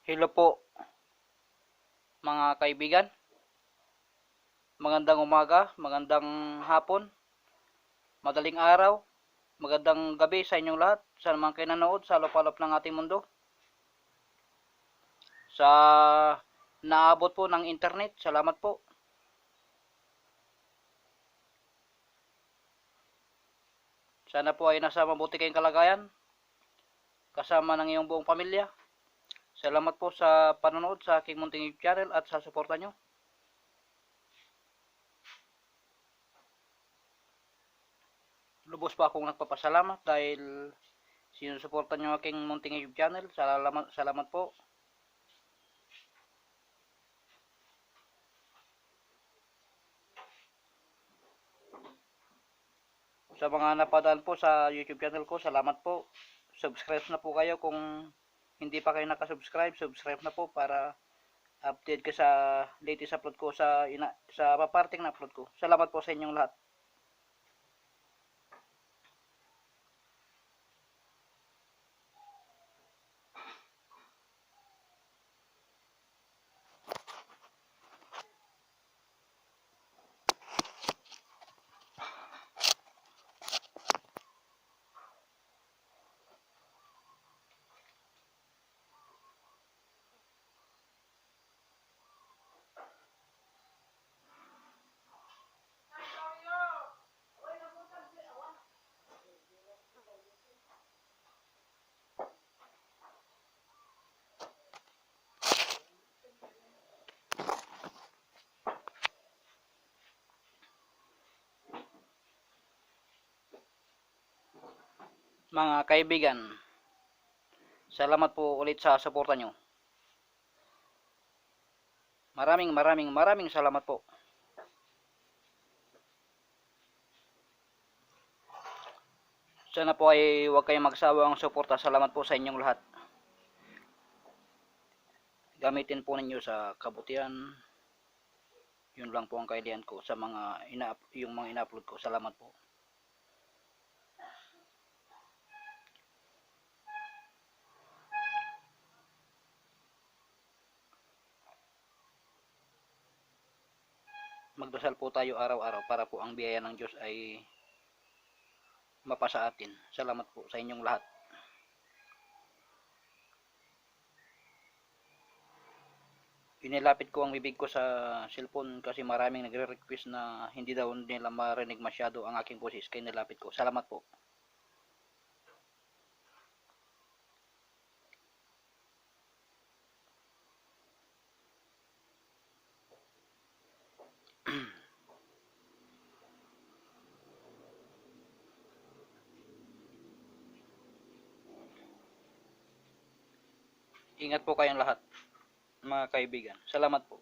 Hello po mga kaibigan, magandang umaga, magandang hapon, madaling araw, magandang gabi sa inyong lahat, sa mga kinanood sa lupalop ng ating mundo. Sa naabot po ng internet, salamat po. Sana po ay nasa mabuti kayong kalagayan, kasama ng iyong buong pamilya. Salamat po sa panonood sa aking munting YouTube channel at sa suporta nyo. Lubos pa akong nagpapasalamat dahil sinusuportan nyo aking munting YouTube channel. Salamat po. Sa mga napadaan po sa YouTube channel ko, salamat po. Subscribe na po kayo kung hindi pa kayo nakasubscribe. Subscribe na po para update ka sa latest upload ko sa paparting na upload ko. Salamat po sa inyong lahat. Mga kaibigan, salamat po ulit sa suporta nyo. Maraming salamat po. Sana po ay huwag kayong magsawang suporta. Salamat po sa inyong lahat. Gamitin po ninyo sa kabutihan. Yun lang po ang kailangan ko sa yung mga ina-upload ko. Salamat po. Magdasal po tayo araw-araw para po ang biyaya ng Diyos ay mapasa atin. Salamat po sa inyong lahat. Inilapit ko ang bibig ko sa cellphone kasi maraming nagre-request na hindi daw nila marinig masyado ang aking boses, kaya nilapit ko. Salamat po. Ingat po kayong lahat, mga kaibigan. Salamat po.